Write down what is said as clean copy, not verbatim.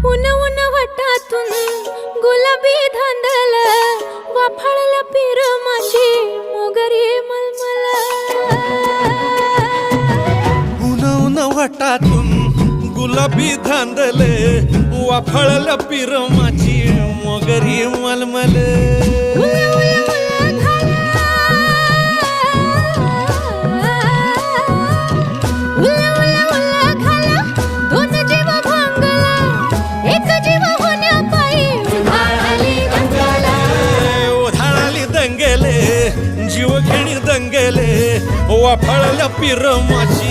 उन उन वटातून गुलाबी धांदल वाफाळल्या पिरमाची मोगरी मलमल उन उन वटातून गुलाबी धांदले वाफाळल्या पिरमाची मोगरी मलमल जीव घेणी दंगेले वाफाळल्या पिरमाची